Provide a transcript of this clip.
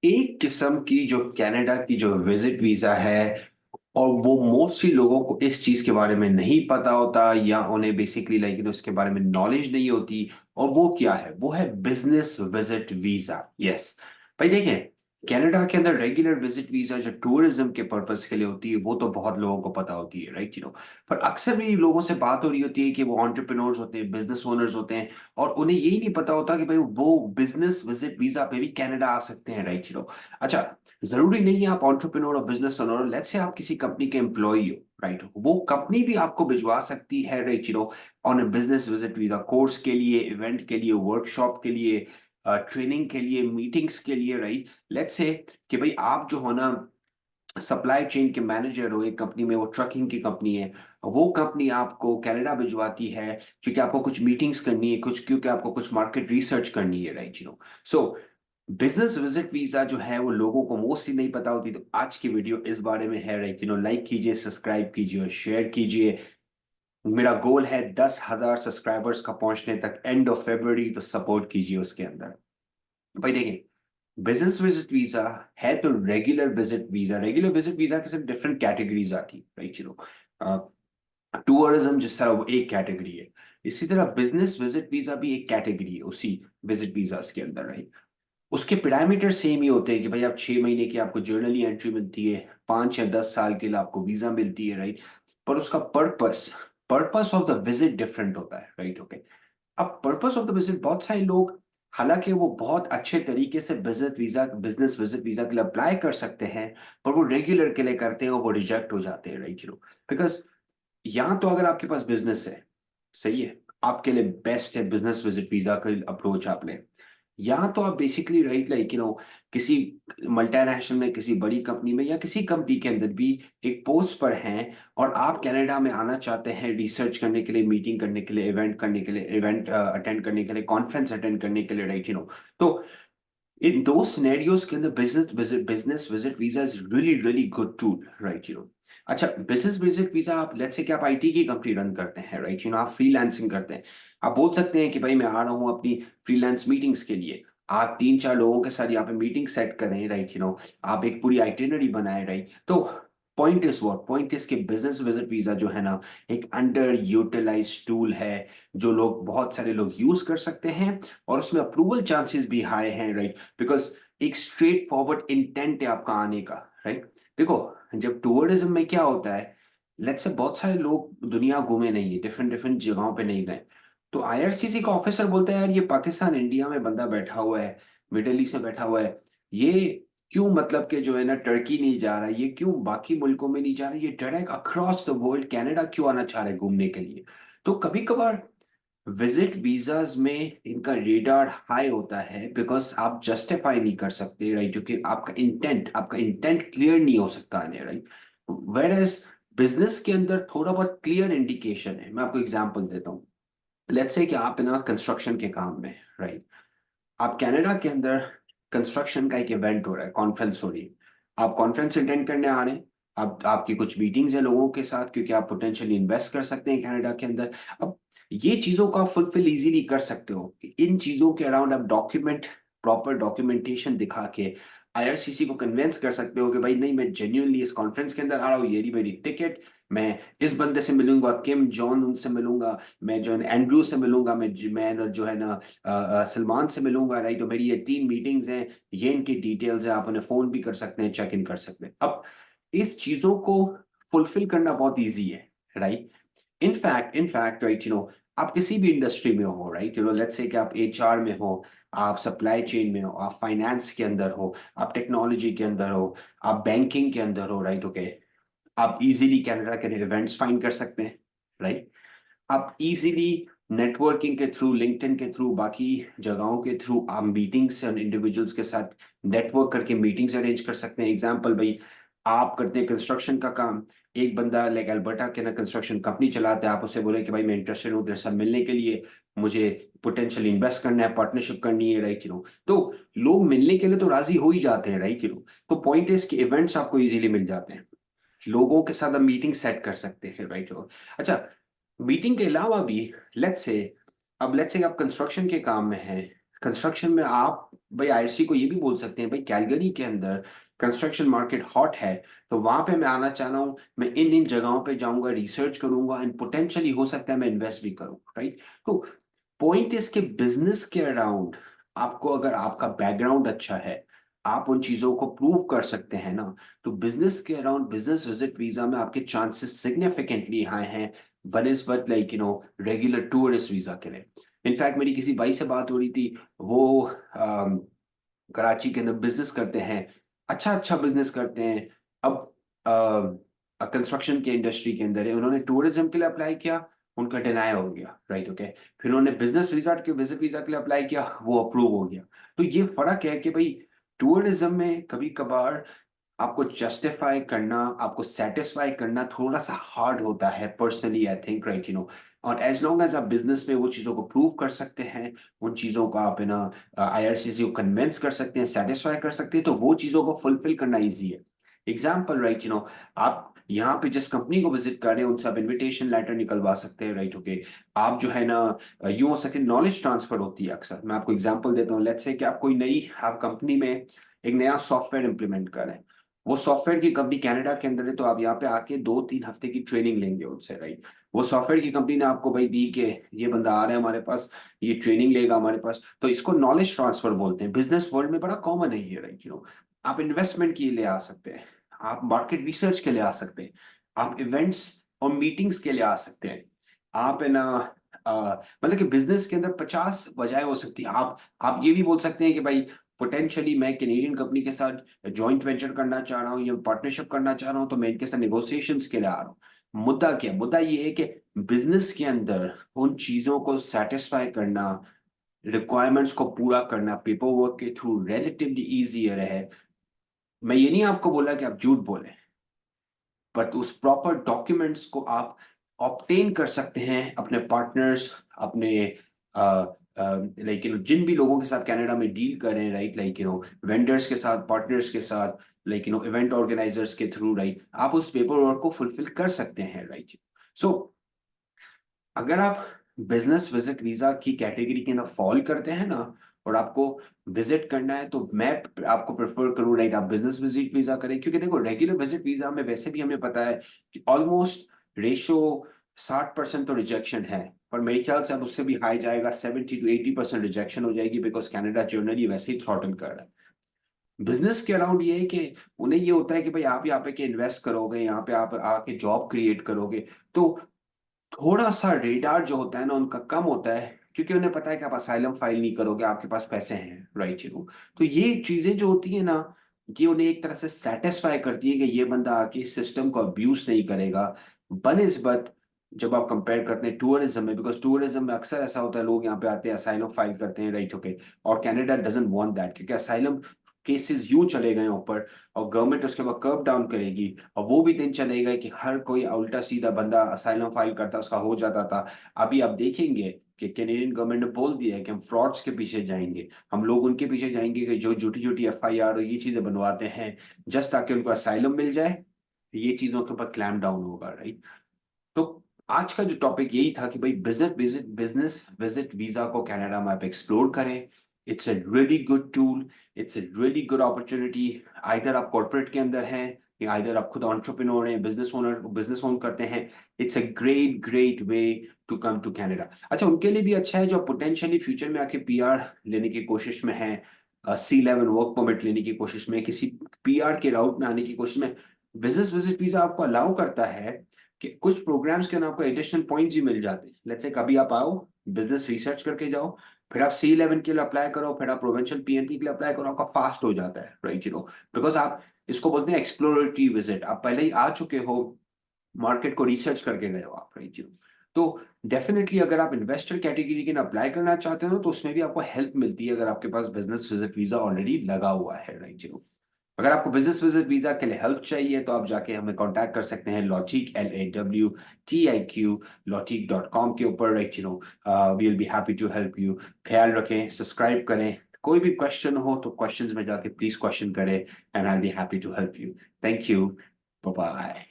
एक किस्म की जो कनाडा की जो विजिट वीजा है, और वो मोस्टली लोगों को इस चीज के बारे में नहीं पता होता या उन्हें बेसिकली लाइक उसके बारे में नॉलेज नहीं होती। और वो क्या है? वो है बिजनेस विजिट वीजा। यस भाई, देखें, कनाडा के अंदर रेगुलर विजिट वीजा जो टूरिज्म के पर्पस के लिए होती है वो तो बहुत लोगों को पता होती है, राइट पर अक्सर भी लोगों से बात हो रही होती है कि वो एंटरप्रेन्योर्स होते हैं, बिजनेस ओनर्स होते हैं, और उन्हें यही नहीं पता होता कि भाई वो बिजनेस विजिट वीजा पे भी कनाडा आ सकते हैं, राइट अच्छा, जरूरी नहीं है आप एंटरप्रेन्योर और बिजनेस ओनर हो। लेट्स से आप किसी कंपनी के एम्प्लॉई हो, राइट वो कंपनी भी आपको भिजवा सकती है, right on a business visit visa, course के लिए, इवेंट के लिए, वर्कशॉप के लिए, ट्रेनिंग के लिए, मीटिंग्स के लिए, राइट लेट्स से कि भाई आप जो हो ना सप्लाई चेन के मैनेजर हो एक कंपनी में, वो ट्रकिंग की कंपनी है, वो कंपनी आपको कनाडा भिजवाती है क्योंकि आपको कुछ मीटिंग्स करनी है, कुछ क्योंकि आपको कुछ मार्केट रिसर्च करनी है, right so business visit visa जो है वो लोगों को मोस्टली नहीं पता होती। तो आज की वीडियो इस बारे में है, राइट लाइक कीजिए, सब्सक्राइब कीजिए और शेयर कीजिए। मेरा गोल है 10,000 सब्सक्राइबर्स का पहुंचने तक, एंड ऑफ फेब्रुअरी, तो सपोर्ट कीजिए उसके अंदर। भाई देखिए, बिजनेस विजिट वीजा है तो regular visit visa, regular visit visa की सिर्फ डिफरेंट कैटेगरीज आती, राइट टूरिज्म जिस तरह वो एक कैटेगरी है, इसी तरह बिजनेस विजिट वीजा भी एक कैटेगरी है उसी विजिट वीजा के अंदर, राइट उसके पैरामीटर सेम ही होते हैं कि भाई आप 6 महीने की आपको जर्नली एंट्री मिलती है, 5 या 10 साल के लिए आपको वीजा मिलती है, राइट पर उसका purpose purpose of the visit different होता है, राइट ओके। अब पर्पस ऑफ द विजिट, बहुत सारे लोग हालांकि वो बहुत अच्छे तरीके से बिजनेस विजिट वीजा के लिए अप्लाई कर सकते हैं, पर वो रेगुलर के लिए करते हैं और वो रिजेक्ट हो जाते हैं, राइट बिकॉज यहाँ तो अगर आपके पास बिजनेस है, सही है, आपके लिए बेस्ट है बिजनेस विजिट वीजा का अप्रोच आप लें। यहाँ तो आप बेसिकली राइट लाइक किसी मल्टीनेशनल में, किसी बड़ी कंपनी में या किसी कंपनी के अंदर भी एक पोस्ट पर हैं, और आप कनाडा में आना चाहते हैं रिसर्च करने के लिए, मीटिंग करने के लिए, इवेंट करने के लिए, इवेंट अटेंड करने के लिए, कॉन्फ्रेंस अटेंड करने के लिए, राइट तो in those scenarios के अंदर business visit visa is really really good tool, right अच्छा, बिजनेस विजिट वीजा आप लेट्स से कि आप आईटी की कंपनी रन करते हैं, राइट आप फ्रीलांसिंग करते हैं, आप बोल सकते हैं कि भाई मैं आ रहा हूँ अपनी फ्रीलांस मीटिंग्स के लिए। आप 3-4 लोगों के साथ यहाँ पे मीटिंग सेट करें, राइट आप एक पूरी आइटिनरी बनाए, राइट तो पॉइंट इज कि बिजनेस विजिट वीजा जो है ना, एक अंडर यूटिलाइज टूल है जो लोग, बहुत सारे लोग यूज कर सकते हैं, और उसमें अप्रूवल चांसेस भी हाई हैं, राइट बिकॉज एक स्ट्रेट फॉरवर्ड इंटेंट है आपका आने का, राइट देखो, जब टूरिज्म में क्या होता है, लेट्स से बहुत सारे लोग दुनिया घूमे नहीं है, डिफरेंट डिफरेंट जगहों पे नहीं गए, तो आईआरसीसी का ऑफिसर बोलता है यार ये पाकिस्तान इंडिया में बंदा बैठा हुआ है, मिडल ईस्ट में बैठा हुआ है, ये क्यों मतलब कि जो है ना टर्की नहीं जा रहा, ये क्यों बाकी मुल्कों में नहीं जा रहा, ये direct across the world Canada क्यों आना चाह रहा है घूमने के लिए। तो कभी कभार विजिट वीजाज में इनका रेडार हाई होता है बिकॉज आप जस्टिफाई नहीं कर सकते, राइट जो कि आपका इंटेंट क्लियर नहीं हो सकता आने, राइट वेर एज बिजनेस के अंदर थोड़ा बहुत क्लियर इंडिकेशन है। मैं आपको एग्जांपल देता हूँ, लेट्स से कि आप ना कंस्ट्रक्शन के काम में, राइट आप कनाडा के अंदर कंस्ट्रक्शन का एक इवेंट हो रहा है, कॉन्फ्रेंस हो रही है, आप कॉन्फ्रेंस अटेंड करने आ रहे हैं, आप आपकी कुछ मीटिंग्स है लोगों के साथ क्योंकि आप पोटेंशियली इन्वेस्ट कर सकते हैं कनाडा के अंदर। अब ये चीजों को आप फुलफिल इजीली कर सकते हो, इन चीजों के अराउंड आप प्रॉपर डॉक्यूमेंटेशन दिखा के आईआरसीसी को कन्विंस कर सकते हो कि भाई नहीं, मैं जेन्युइनली इस कॉन्फ्रेंस के अंदर आ रहा हूँ, ये रही मेरी टिकट, मैं इस बंदे से मिलूंगा, किम जॉन उनसे मिलूंगा, मैं जो है एंड्रू से मिलूंगा, मैं जो है ना सलमान से मिलूंगा, राइट तो मेरी ये 3 मीटिंग्स हैं, ये इनकी डिटेल्स है, आप उन्हें फोन भी कर सकते हैं, चेक इन कर सकते हैं। अब इस चीजों को फुलफिल करना बहुत ईजी है, राइट इनफैक्ट राइट आप किसी भी इंडस्ट्री में हो, राइट लेट्स से कि आप एचआर में हो, आप सप्लाई चेन में हो, आप फाइनेंस के अंदर हो, आप टेक्नोलॉजी के अंदर हो, आप बैंकिंग के अंदर हो, राइट ओके, आप इजीली कनाडा के इवेंट्स फाइंड कर सकते हैं, राइट आप इजीली नेटवर्किंग के थ्रू, लिंक्डइन के थ्रू, बाकी जगहों के थ्रू आप मीटिंग्स एंड इंडिविजुअल्स के साथ नेटवर्क करके मीटिंग्स अरेंज कर सकते हैं। एग्जांपल भाई, आप करते हैं कंस्ट्रक्शन का काम, एक बंदा लाइक अल्बर्टा के ना कंस्ट्रक्शन कंपनी चलाता है, आप उससे बोले कि भाई मैं इंटरेस्टेड हूँ तेरे साथ मिलने के लिए, मुझे पोटेंशियली इन्वेस्ट करना है, पार्टनरशिप करनी है, राइट तो लोग मिलने के लिए तो राजी हो ही जाते हैं, राइट तो पॉइंट इज कि इवेंट्स आपको इजीली मिल जाते हैं, लोगों के साथ आप मीटिंग सेट कर सकते हैं, राइट अच्छा, मीटिंग के अलावा भी लेट्स से, अब लेट्स से आप कंस्ट्रक्शन के काम में हैं, कंस्ट्रक्शन में आप भाई आईआरसी को ये भी बोल सकते हैं भाई कैलगरी के अंदर कंस्ट्रक्शन मार्केट हॉट है, तो वहां पे मैं आना चाह रहा हूँ, मैं इन इन जगहों पे जाऊंगा, रिसर्च करूंगा एंड पोटेंशियली हो सकता है मैं इन्वेस्ट भी करूँ, राइट। तो पॉइंट इसके बिजनेस के अराउंड आपको, अगर आपका बैकग्राउंड अच्छा है, आप उन चीजों को प्रूव कर सकते हैं ना, तो बिजनेस के अराउंड बिजनेस विजिट वीजा में आपके चांसेस सिग्निफिकेंटली हाई हैं बनिस्बत लाइक रेगुलर टूरिस्ट वीजा के लिए। इनफैक्ट मेरी किसी भाई से बात हो रही थी, वो कराची के अंदर बिजनेस करते हैं, अच्छा अच्छा बिजनेस करते हैं। अब कंस्ट्रक्शन के इंडस्ट्री के अंदर है, उन्होंने टूरिज्म के लिए अप्लाई किया, उनका डिनाई हो गया, राइट, ओके। फिर उन्होंने बिजनेस वीजा के विजिट वीजा के लिए अप्लाई किया, वो अप्रूव हो गया। तो ये फर्क है कि भाई टूरिज्म में कभी कभार आपको जस्टिफाई करना, आपको सेटिस्फाई करना थोड़ा सा हार्ड होता है, पर्सनली आई थिंक, राइट, और एज लॉन्ग एज आप बिजनेस में वो चीजों को प्रूव कर सकते हैं, उन चीजों का आप ना आईआरसीसी को कन्विंस कर सकते हैं, सेटिस्फाई कर सकते हैं, तो वो चीजों को फुलफिल करना ईजी है। एग्जाम्पल, राइट, आप यहाँ पे जिस कंपनी को विजिट कर रहे हैं उनसे आप इन्विटेशन लेटर निकलवा सकते हैं, राइट, ओके। आप जो है ना, यूं हो सके नॉलेज ट्रांसफर होती है अक्सर। मैं आपको एग्जांपल देता हूँ, लेट्स से कि आप कोई नई, आप कंपनी में एक नया सॉफ्टवेयर इंप्लीमेंट कर रहे हैं, वो सॉफ्टवेयर की कंपनी कनाडा के अंदर है, तो आप यहाँ पे आके 2-3 हफ्ते की ट्रेनिंग लेंगे उनसे, राइट। वो सॉफ्टवेयर की कंपनी ने आपको भाई दी कि ये बंदा आ रहा है हमारे पास, ये ट्रेनिंग लेगा हमारे पास, तो इसको नॉलेज ट्रांसफर बोलते हैं। बिजनेस वर्ल्ड में बड़ा कॉमन है ये, राइट। आप इन्वेस्टमेंट के लिए आ सकते हैं, आप मार्केट रिसर्च के लिए आ सकते हैं, आप इवेंट्स और मीटिंग्स के लिए आ सकते हैं, आप है ना, मतलब कि बिजनेस के अंदर 50 वजह हो सकती है। आप ये भी बोल सकते हैं कि भाई पोटेंशियली मैं कैनेडियन कंपनी के साथ जॉइंट वेंचर करना चाह रहा हूँ या पार्टनरशिप करना चाह रहा हूँ, तो मैं इनके साथ नेगोशिएशंस के लिए आ रहा हूँ। मुद्दा क्या, मुद्दा ये है कि बिजनेस के अंदर उन चीजों को सेटिस्फाई करना, रिक्वायरमेंट्स को पूरा करना पेपर वर्क के थ्रू रिलेटिवली इजियर है। मैं ये नहीं आपको बोला कि आप झूठ बोले, बट उस प्रॉपर डॉक्यूमेंट्स को आप ऑब्टेन कर सकते हैं अपने पार्टनर्स, अपने लाइक जिन भी लोगों के साथ कनाडा में डील कर रहे हैं, राइट, लाइक वेंडर्स के साथ, पार्टनर्स के साथ, लाइक इवेंट ऑर्गेनाइजर्स के थ्रू, राइट, आप उस पेपर वर्क को फुलफिल कर सकते हैं, राइट। सो अगर आप बिजनेस विजिट वीजा की कैटेगरी के अंदर फॉल करते हैं ना, और आपको विजिट करना है, तो मैं आपको प्रेफर करूँ, राइट, आप बिजनेस विजिट वीजा करें। क्योंकि देखो रेगुलर विजिट वीजा में वैसे भी हमें पता है कि ऑलमोस्ट रेशो 60% तो रिजेक्शन है, पर मेरे ख्याल से अब उससे भी हाई जाएगा, 70 to 80% रिजेक्शन हो जाएगी, बिकॉज कैनेडा जनरली वैसे ही थ्रॉटल कर रहा है। बिजनेस के अराउंड ये है कि उन्हें ये होता है कि भाई आप यहाँ पे के इन्वेस्ट करोगे, यहाँ पे आप आके जॉब क्रिएट करोगे, तो थोड़ा सा रेडार जो होता है ना उनका कम होता है, क्योंकि उन्हें पता है कि आप असाइलम फाइल नहीं करोगे, आपके पास पैसे हैं, राइट। तो ये चीजें जो होती है ना, ये उन्हें एक तरह से सेटिस्फाई करती है कि ये बंदा आके सिस्टम को अब्यूज नहीं करेगा बनिस्बत जब आप कंपेयर करते हैं टूरिज्म में। बिकॉज टूरिज्म में अक्सर ऐसा होता है, लोग यहाँ पे आते हैं, असाइलम फाइल करते हैं, राइट, ओके, और कनाडा डजंट वांट दैट, क्योंकि असाइलम केसेस यूं चले गए ऊपर, और गवर्नमेंट उसके बाद कर्व डाउन करेगी, और वो भी दिन चलेगा कि हर कोई उल्टा सीधा बंदा असाइलम फाइल करता उसका हो जाता था। अभी आप देखेंगे कि कैनेडियन गवर्नमेंट ने बोल दिया है कि हम फ्रॉड्स के पीछे जाएंगे, हम लोग उनके पीछे जाएंगे कि जो झूठी झूठी एफआईआर और ये चीजें बनवाते हैं जस्ट ताकि उनको असाइलम मिल जाए, ये चीजों के ऊपर क्लैम डाउन होगा, राइट। तो आज का जो टॉपिक यही था कि भाई बिजनेस विजिट वीजा को कनाडा में आप एक्सप्लोर करें। It's a really good tool, it's a really good opportunity. Either आप कॉर्पोरेट के अंदर हैं या आइदर आप खुद एंटरप्रेन्योर हैं, बिजनेस ओन करते हैं, it's a great great way to come to Canada. अच्छा, उनके लिए भी अच्छा है जो पोटेंशियली फ्यूचर में आके पीआर लेने की कोशिश में है, C11 वर्क परमिट लेने की कोशिश में, किसी पीआर के राउट में आने की कोशिश में। बिजनेस विजिट वीजा आपको अलाउ करता है कि कुछ प्रोग्राम्स के ना आपको एडिशनल पॉइंट्स ही मिल जाते हैं। लेट्स से कभी आप आओ, बिजनेस रिसर्च करके जाओ, फिर आप C11 के लिए अप्लाई करो, फिर आप प्रोविंशियल पीएनपी के लिए अप्लाई करो, आपका फास्ट हो जाता है, राइट, बिकॉज आप इसको बोलते हैं एक्सप्लोरेटरी विजिट, आप पहले ही आ चुके हो, मार्केट को रिसर्च करके गए हो आप, राइट। तो डेफिनेटली अगर आप इन्वेस्टर कैटेगरी के लिए अप्लाई करना चाहते हो तो उसमें भी आपको हेल्प मिलती है अगर आपके पास बिजनेस विजिट वीजा ऑलरेडी लगा हुआ है, राइट। अगर आपको बिजनेस विजिट वीजा के लिए हेल्प चाहिए तो आप जाके हमें कांटेक्ट कर सकते हैं लॉटिक LAWTIQ lotic.com के ऊपर, right, we will be happy to help you. ख्याल रखें, सब्सक्राइब करें, कोई भी क्वेश्चन हो तो क्वेश्चंस में जाके प्लीज क्वेश्चन करें, and I will be happy to help you. Thank you, bye bye.